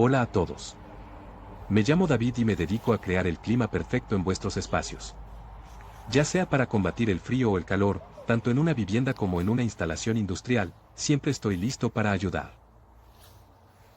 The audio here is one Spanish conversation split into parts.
Hola a todos. Me llamo David y me dedico a crear el clima perfecto en vuestros espacios. Ya sea para combatir el frío o el calor, tanto en una vivienda como en una instalación industrial, siempre estoy listo para ayudar.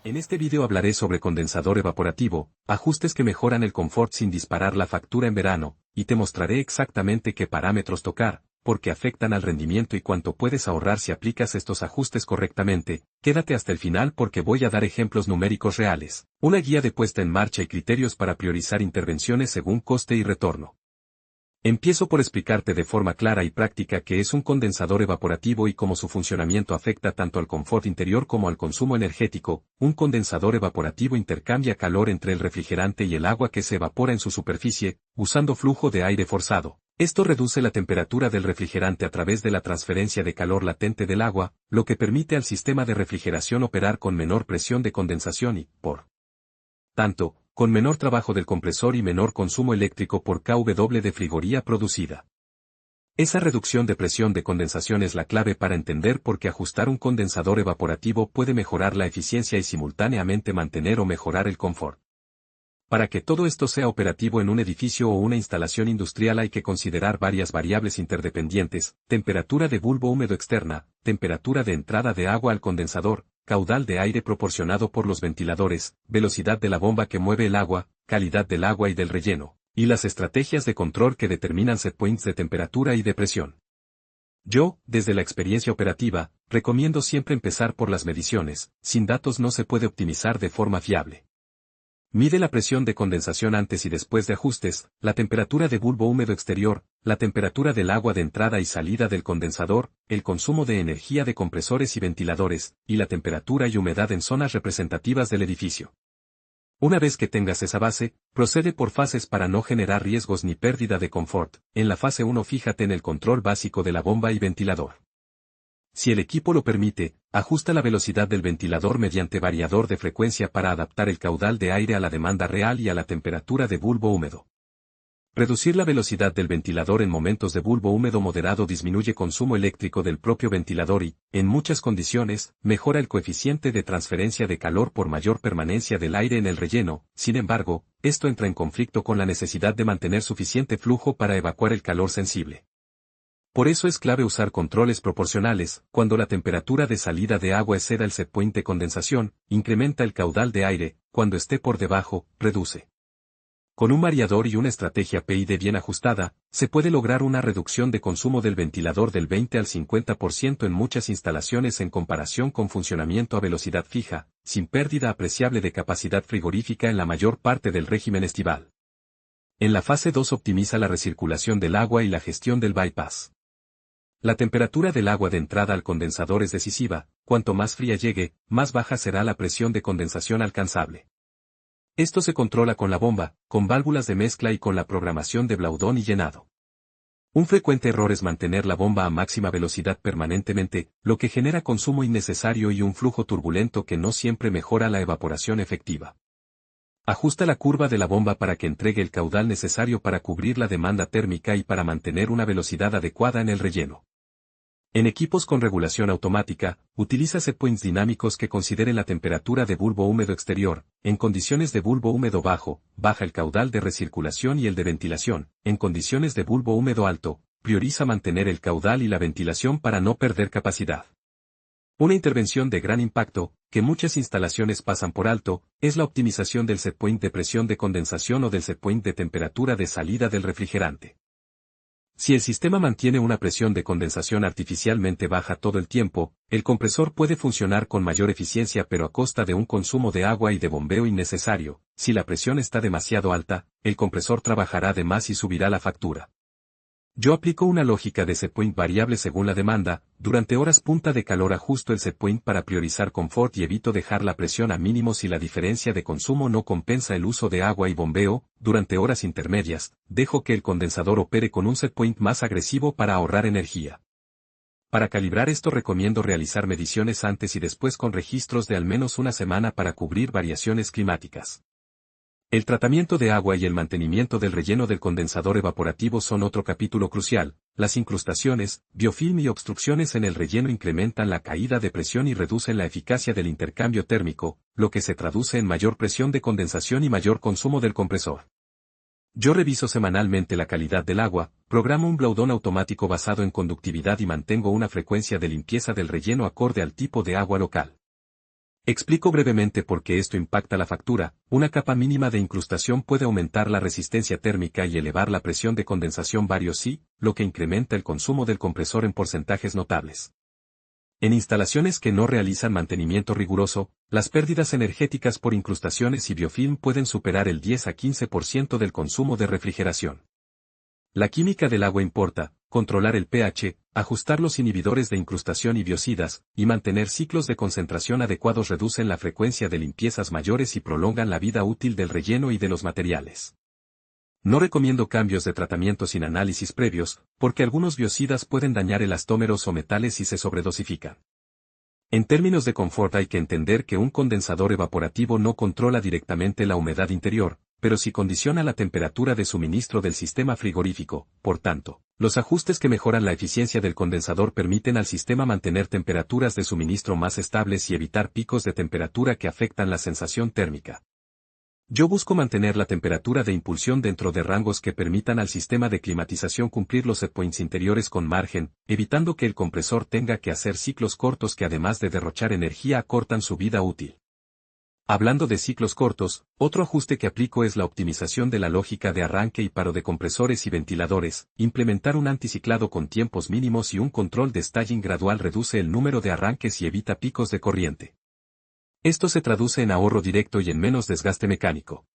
En este video hablaré sobre condensador evaporativo, ajustes que mejoran el confort sin disparar la factura en verano, y te mostraré exactamente qué parámetros tocar, porque afectan al rendimiento y cuánto puedes ahorrar si aplicas estos ajustes correctamente. Quédate hasta el final porque voy a dar ejemplos numéricos reales, una guía de puesta en marcha y criterios para priorizar intervenciones según coste y retorno. Empiezo por explicarte de forma clara y práctica qué es un condensador evaporativo y cómo su funcionamiento afecta tanto al confort interior como al consumo energético. Un condensador evaporativo intercambia calor entre el refrigerante y el agua que se evapora en su superficie, usando flujo de aire forzado. Esto reduce la temperatura del refrigerante a través de la transferencia de calor latente del agua, lo que permite al sistema de refrigeración operar con menor presión de condensación y, por tanto, con menor trabajo del compresor y menor consumo eléctrico por kW de frigoría producida. Esa reducción de presión de condensación es la clave para entender por qué ajustar un condensador evaporativo puede mejorar la eficiencia y simultáneamente mantener o mejorar el confort. Para que todo esto sea operativo en un edificio o una instalación industrial hay que considerar varias variables interdependientes: temperatura de bulbo húmedo externa, temperatura de entrada de agua al condensador, caudal de aire proporcionado por los ventiladores, velocidad de la bomba que mueve el agua, calidad del agua y del relleno, y las estrategias de control que determinan set points de temperatura y de presión. Yo, desde la experiencia operativa, recomiendo siempre empezar por las mediciones. Sin datos no se puede optimizar de forma fiable. Mide la presión de condensación antes y después de ajustes, la temperatura de bulbo húmedo exterior, la temperatura del agua de entrada y salida del condensador, el consumo de energía de compresores y ventiladores, y la temperatura y humedad en zonas representativas del edificio. Una vez que tengas esa base, procede por fases para no generar riesgos ni pérdida de confort. En la fase 1 fíjate en el control básico de la bomba y ventilador. Si el equipo lo permite, ajusta la velocidad del ventilador mediante variador de frecuencia para adaptar el caudal de aire a la demanda real y a la temperatura de bulbo húmedo. Reducir la velocidad del ventilador en momentos de bulbo húmedo moderado disminuye consumo eléctrico del propio ventilador y, en muchas condiciones, mejora el coeficiente de transferencia de calor por mayor permanencia del aire en el relleno. Sin embargo, esto entra en conflicto con la necesidad de mantener suficiente flujo para evacuar el calor sensible. Por eso es clave usar controles proporcionales. Cuando la temperatura de salida de agua exceda el set point de condensación, incrementa el caudal de aire; cuando esté por debajo, reduce. Con un variador y una estrategia PID bien ajustada, se puede lograr una reducción de consumo del ventilador del 20 al 50% en muchas instalaciones en comparación con funcionamiento a velocidad fija, sin pérdida apreciable de capacidad frigorífica en la mayor parte del régimen estival. En la fase 2 optimiza la recirculación del agua y la gestión del bypass. La temperatura del agua de entrada al condensador es decisiva. Cuanto más fría llegue, más baja será la presión de condensación alcanzable. Esto se controla con la bomba, con válvulas de mezcla y con la programación de Blaudón y llenado. Un frecuente error es mantener la bomba a máxima velocidad permanentemente, lo que genera consumo innecesario y un flujo turbulento que no siempre mejora la evaporación efectiva. Ajusta la curva de la bomba para que entregue el caudal necesario para cubrir la demanda térmica y para mantener una velocidad adecuada en el relleno. En equipos con regulación automática, utiliza set points dinámicos que consideren la temperatura de bulbo húmedo exterior. En condiciones de bulbo húmedo bajo, baja el caudal de recirculación y el de ventilación. En condiciones de bulbo húmedo alto, prioriza mantener el caudal y la ventilación para no perder capacidad. Una intervención de gran impacto, que muchas instalaciones pasan por alto, es la optimización del set point de presión de condensación o del set point de temperatura de salida del refrigerante. Si el sistema mantiene una presión de condensación artificialmente baja todo el tiempo, el compresor puede funcionar con mayor eficiencia pero a costa de un consumo de agua y de bombeo innecesario. Si la presión está demasiado alta, el compresor trabajará de más y subirá la factura. Yo aplico una lógica de set point variable según la demanda. Durante horas punta de calor ajusto el set point para priorizar confort y evito dejar la presión a mínimo si la diferencia de consumo no compensa el uso de agua y bombeo. Durante horas intermedias, dejo que el condensador opere con un set point más agresivo para ahorrar energía. Para calibrar esto recomiendo realizar mediciones antes y después con registros de al menos una semana para cubrir variaciones climáticas. El tratamiento de agua y el mantenimiento del relleno del condensador evaporativo son otro capítulo crucial. Las incrustaciones, biofilm y obstrucciones en el relleno incrementan la caída de presión y reducen la eficacia del intercambio térmico, lo que se traduce en mayor presión de condensación y mayor consumo del compresor. Yo reviso semanalmente la calidad del agua, programo un Blaudón automático basado en conductividad y mantengo una frecuencia de limpieza del relleno acorde al tipo de agua local. Explico brevemente por qué esto impacta la factura. Una capa mínima de incrustación puede aumentar la resistencia térmica y elevar la presión de condensación varios sí, lo que incrementa el consumo del compresor en porcentajes notables. En instalaciones que no realizan mantenimiento riguroso, las pérdidas energéticas por incrustaciones y biofilm pueden superar el 10 a 15% del consumo de refrigeración. La química del agua importa, controlar el pH, ajustar los inhibidores de incrustación y biocidas, y mantener ciclos de concentración adecuados reducen la frecuencia de limpiezas mayores y prolongan la vida útil del relleno y de los materiales. No recomiendo cambios de tratamiento sin análisis previos, porque algunos biocidas pueden dañar elastómeros o metales si se sobredosifican. En términos de confort hay que entender que un condensador evaporativo no controla directamente la humedad interior, pero sí condiciona la temperatura de suministro del sistema frigorífico. Por tanto, los ajustes que mejoran la eficiencia del condensador permiten al sistema mantener temperaturas de suministro más estables y evitar picos de temperatura que afectan la sensación térmica. Yo busco mantener la temperatura de impulsión dentro de rangos que permitan al sistema de climatización cumplir los setpoints interiores con margen, evitando que el compresor tenga que hacer ciclos cortos que además de derrochar energía acortan su vida útil. Hablando de ciclos cortos, otro ajuste que aplico es la optimización de la lógica de arranque y paro de compresores y ventiladores. Implementar un anticiclado con tiempos mínimos y un control de staging gradual reduce el número de arranques y evita picos de corriente. Esto se traduce en ahorro directo y en menos desgaste mecánico.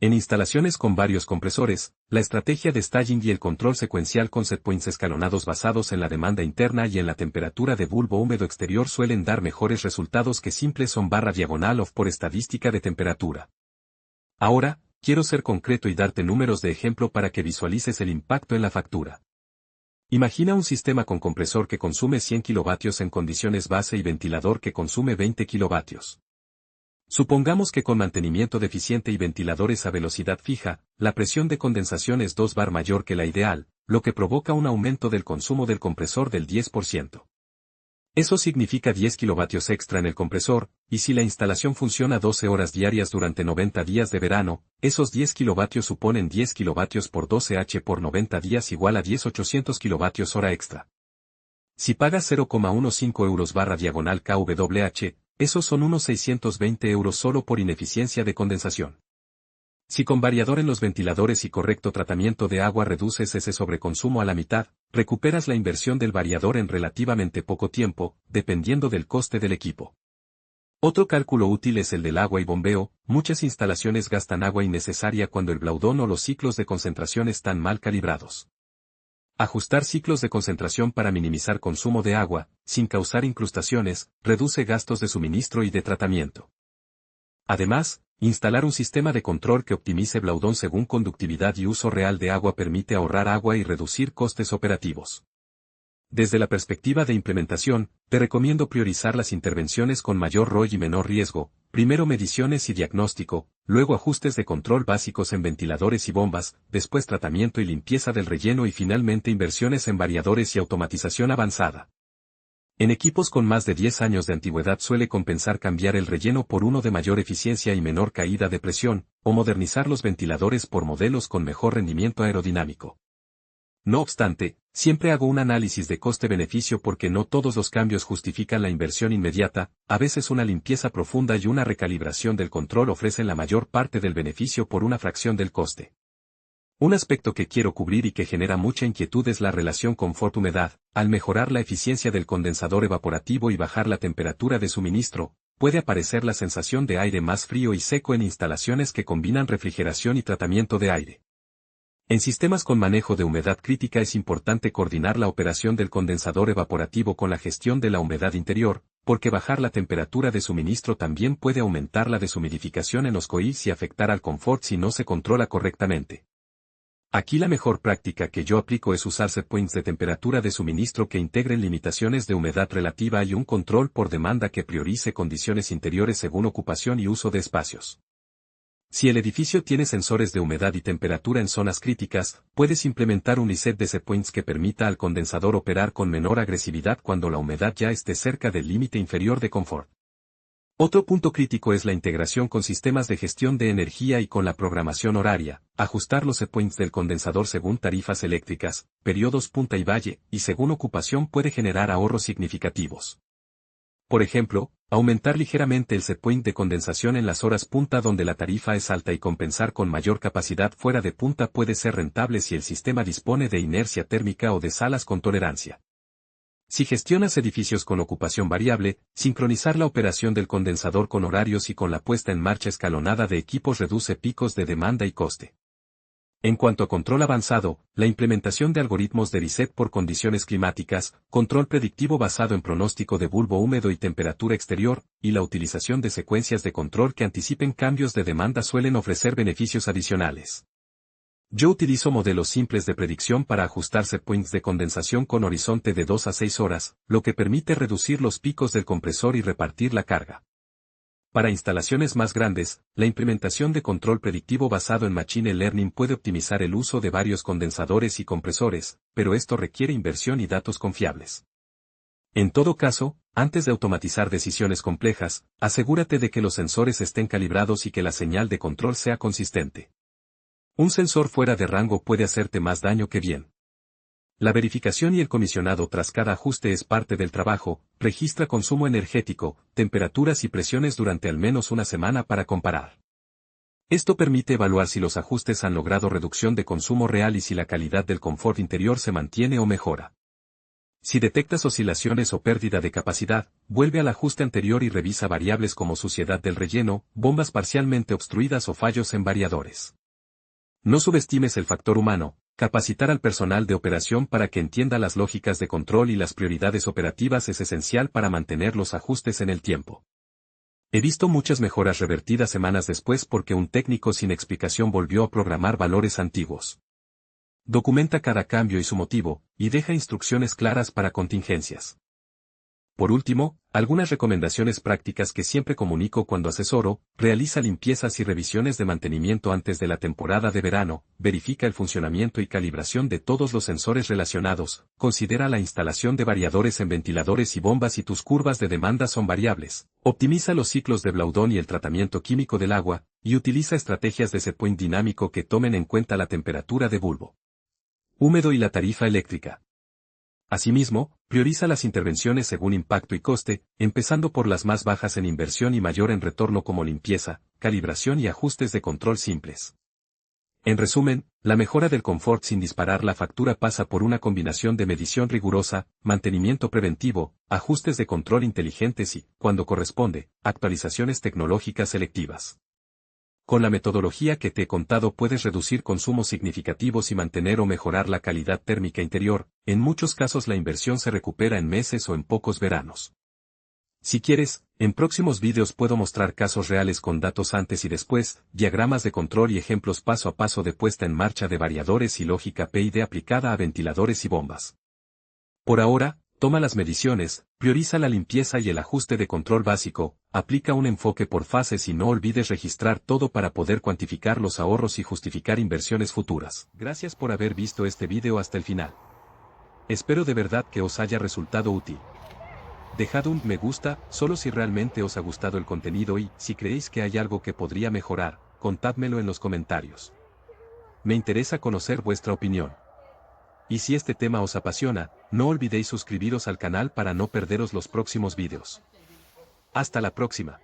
En instalaciones con varios compresores, la estrategia de staging y el control secuencial con setpoints escalonados basados en la demanda interna y en la temperatura de bulbo húmedo exterior suelen dar mejores resultados que simples on/diagonal off por estadística de temperatura. Ahora, quiero ser concreto y darte números de ejemplo para que visualices el impacto en la factura. Imagina un sistema con compresor que consume 100 kilovatios en condiciones base y ventilador que consume 20 kilovatios. Supongamos que con mantenimiento deficiente y ventiladores a velocidad fija, la presión de condensación es 2 bar mayor que la ideal, lo que provoca un aumento del consumo del compresor del 10%. Eso significa 10 kilovatios extra en el compresor, y si la instalación funciona 12 horas diarias durante 90 días de verano, esos 10 kilovatios suponen 10 kilovatios por 12H por 90 días igual a 10.800 kilovatios hora extra. Si pagas 0,15 euros/diagonal kWh, esos son unos 620 euros solo por ineficiencia de condensación. Si con variador en los ventiladores y correcto tratamiento de agua reduces ese sobreconsumo a la mitad, recuperas la inversión del variador en relativamente poco tiempo, dependiendo del coste del equipo. Otro cálculo útil es el del agua y bombeo. Muchas instalaciones gastan agua innecesaria cuando el Blaudón o los ciclos de concentración están mal calibrados. Ajustar ciclos de concentración para minimizar consumo de agua, sin causar incrustaciones, reduce gastos de suministro y de tratamiento. Además, instalar un sistema de control que optimice Blaudón según conductividad y uso real de agua permite ahorrar agua y reducir costes operativos. Desde la perspectiva de implementación, te recomiendo priorizar las intervenciones con mayor ROI y menor riesgo, primero mediciones y diagnóstico, luego ajustes de control básicos en ventiladores y bombas, después tratamiento y limpieza del relleno y finalmente inversiones en variadores y automatización avanzada. En equipos con más de 10 años de antigüedad suele compensar cambiar el relleno por uno de mayor eficiencia y menor caída de presión, o modernizar los ventiladores por modelos con mejor rendimiento aerodinámico. No obstante, siempre hago un análisis de coste-beneficio porque no todos los cambios justifican la inversión inmediata, a veces una limpieza profunda y una recalibración del control ofrecen la mayor parte del beneficio por una fracción del coste. Un aspecto que quiero cubrir y que genera mucha inquietud es la relación confort-humedad. Al mejorar la eficiencia del condensador evaporativo y bajar la temperatura de suministro, puede aparecer la sensación de aire más frío y seco en instalaciones que combinan refrigeración y tratamiento de aire. En sistemas con manejo de humedad crítica es importante coordinar la operación del condensador evaporativo con la gestión de la humedad interior, porque bajar la temperatura de suministro también puede aumentar la deshumidificación en los coils y afectar al confort si no se controla correctamente. Aquí la mejor práctica que yo aplico es usar setpoints de temperatura de suministro que integren limitaciones de humedad relativa y un control por demanda que priorice condiciones interiores según ocupación y uso de espacios. Si el edificio tiene sensores de humedad y temperatura en zonas críticas, puedes implementar un reset de setpoints que permita al condensador operar con menor agresividad cuando la humedad ya esté cerca del límite inferior de confort. Otro punto crítico es la integración con sistemas de gestión de energía y con la programación horaria, ajustar los setpoints del condensador según tarifas eléctricas, periodos punta y valle, y según ocupación puede generar ahorros significativos. Por ejemplo, aumentar ligeramente el setpoint de condensación en las horas punta donde la tarifa es alta y compensar con mayor capacidad fuera de punta puede ser rentable si el sistema dispone de inercia térmica o de salas con tolerancia. Si gestionas edificios con ocupación variable, sincronizar la operación del condensador con horarios y con la puesta en marcha escalonada de equipos reduce picos de demanda y coste. En cuanto a control avanzado, la implementación de algoritmos de reset por condiciones climáticas, control predictivo basado en pronóstico de bulbo húmedo y temperatura exterior, y la utilización de secuencias de control que anticipen cambios de demanda suelen ofrecer beneficios adicionales. Yo utilizo modelos simples de predicción para ajustar setpoints de condensación con horizonte de 2 a 6 horas, lo que permite reducir los picos del compresor y repartir la carga. Para instalaciones más grandes, la implementación de control predictivo basado en Machine Learning puede optimizar el uso de varios condensadores y compresores, pero esto requiere inversión y datos confiables. En todo caso, antes de automatizar decisiones complejas, asegúrate de que los sensores estén calibrados y que la señal de control sea consistente. Un sensor fuera de rango puede hacerte más daño que bien. La verificación y el comisionado tras cada ajuste es parte del trabajo, registra consumo energético, temperaturas y presiones durante al menos una semana para comparar. Esto permite evaluar si los ajustes han logrado reducción de consumo real y si la calidad del confort interior se mantiene o mejora. Si detectas oscilaciones o pérdida de capacidad, vuelve al ajuste anterior y revisa variables como suciedad del relleno, bombas parcialmente obstruidas o fallos en variadores. No subestimes el factor humano. Capacitar al personal de operación para que entienda las lógicas de control y las prioridades operativas es esencial para mantener los ajustes en el tiempo. He visto muchas mejoras revertidas semanas después porque un técnico sin explicación volvió a programar valores antiguos. Documenta cada cambio y su motivo, y deja instrucciones claras para contingencias. Por último, algunas recomendaciones prácticas que siempre comunico cuando asesoro: realiza limpiezas y revisiones de mantenimiento antes de la temporada de verano, verifica el funcionamiento y calibración de todos los sensores relacionados, considera la instalación de variadores en ventiladores y bombas si tus curvas de demanda son variables, optimiza los ciclos de Blaudón y el tratamiento químico del agua, y utiliza estrategias de setpoint dinámico que tomen en cuenta la temperatura de bulbo húmedo y la tarifa eléctrica. Asimismo, prioriza las intervenciones según impacto y coste, empezando por las más bajas en inversión y mayor en retorno como limpieza, calibración y ajustes de control simples. En resumen, la mejora del confort sin disparar la factura pasa por una combinación de medición rigurosa, mantenimiento preventivo, ajustes de control inteligentes y, cuando corresponde, actualizaciones tecnológicas selectivas. Con la metodología que te he contado puedes reducir consumos significativos y mantener o mejorar la calidad térmica interior. En muchos casos la inversión se recupera en meses o en pocos veranos. Si quieres, en próximos vídeos puedo mostrar casos reales con datos antes y después, diagramas de control y ejemplos paso a paso de puesta en marcha de variadores y lógica PID aplicada a ventiladores y bombas. Por ahora, toma las mediciones, prioriza la limpieza y el ajuste de control básico, aplica un enfoque por fases y no olvides registrar todo para poder cuantificar los ahorros y justificar inversiones futuras. Gracias por haber visto este video hasta el final. Espero de verdad que os haya resultado útil. Dejad un me gusta, solo si realmente os ha gustado el contenido y, si creéis que hay algo que podría mejorar, contádmelo en los comentarios. Me interesa conocer vuestra opinión. Y si este tema os apasiona, no olvidéis suscribiros al canal para no perderos los próximos vídeos. Hasta la próxima.